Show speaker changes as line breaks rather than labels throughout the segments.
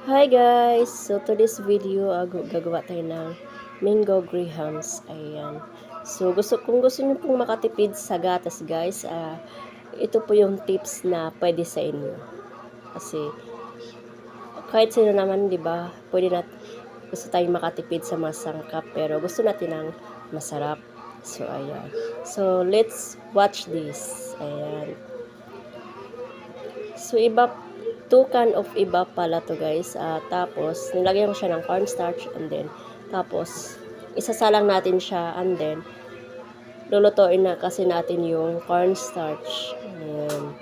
Hi guys! So today's video, gagawa tayo ng mango grahams. Ayan. So kung gusto niyo pong makatipid sa gatas guys, ito po yung tips na pwede sa inyo. Kasi kahit sino naman, 'di ba? Gusto tayong makatipid sa mga sangkap pero gusto natin ng masarap. So ayan. So let's watch this. Ayan. So, 2 can of iba pala to guys. Tapos, nilagyan ko siya ng cornstarch and then, tapos, isasalang natin siya and then, lulutuin na kasi natin yung cornstarch. Ayan.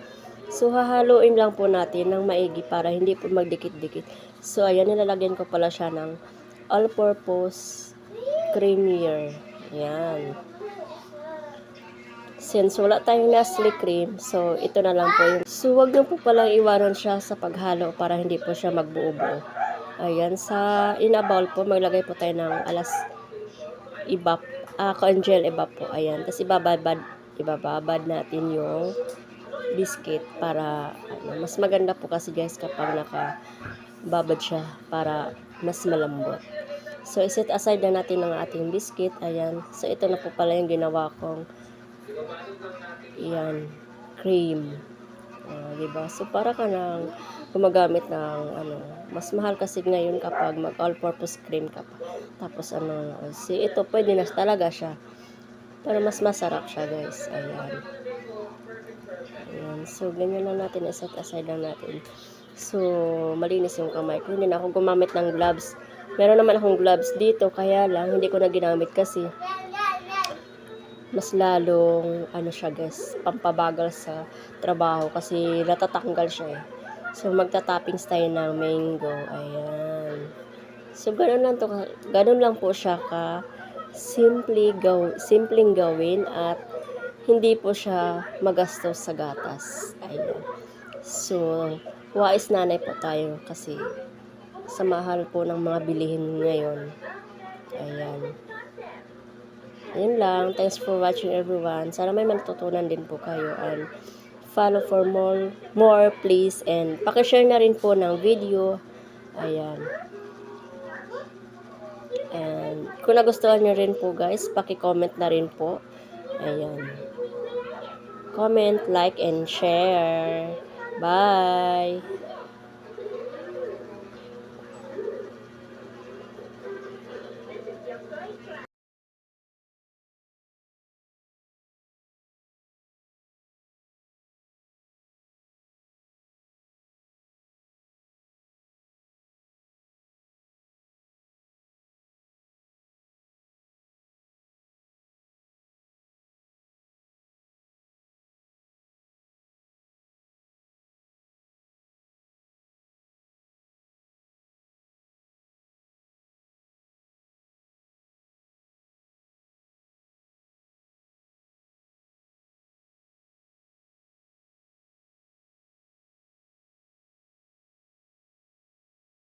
So, hahaluin lang po natin ng maigi para hindi po magdikit-dikit. So, ayan, nilalagyan ko pala siya ng all-purpose creamier. Ayan. Since wala tayong Nestle cream, so ito na lang po yung... So, wag na po palang iwanan siya sa paghalo para hindi po siya magbuo-buo. Ayan, in a bowl po, maglagay po tayo ng congeal evap po. Ayan, tapos ibababad natin yung biscuit para, mas maganda po kasi guys kapag nakababad siya para mas malambot. So, iset aside na natin ang ating biscuit. Ayan, so ito na po pala yung ginawa kong cream. Diba? So, para ka nang gumagamit ng, mas mahal kasi ngayon kapag mag-all-purpose cream ka pa. Tapos, ito, pwede na talaga siya. Para mas masarap siya, guys. Ayan. Ayan. So, ganyan lang natin. Iset aside lang natin. So, malinis yung kamay ko. Hindi na ako gumamit ng gloves. Meron naman akong gloves dito, kaya lang, hindi ko na ginamit kasi mas lalong siya guys, pampabagal sa trabaho kasi natatanggal siya eh. So magta-toppings tayo ng mango. Ayan. So ganun lang po siya ka simpleng gawin at hindi po siya magastos sa gatas. Ayan. So wais nanay po tayo kasi sa mahal po ng mga bilihin ngayon. Ayan. Ayun lang. Thanks for watching everyone. Sana may matutunan din po kayo and follow for more please and paki-share na rin po ng video. Ayan. And kung nagustuhan nyo rin po guys, paki-comment na rin po. Ayan. Comment, like, and share. Bye!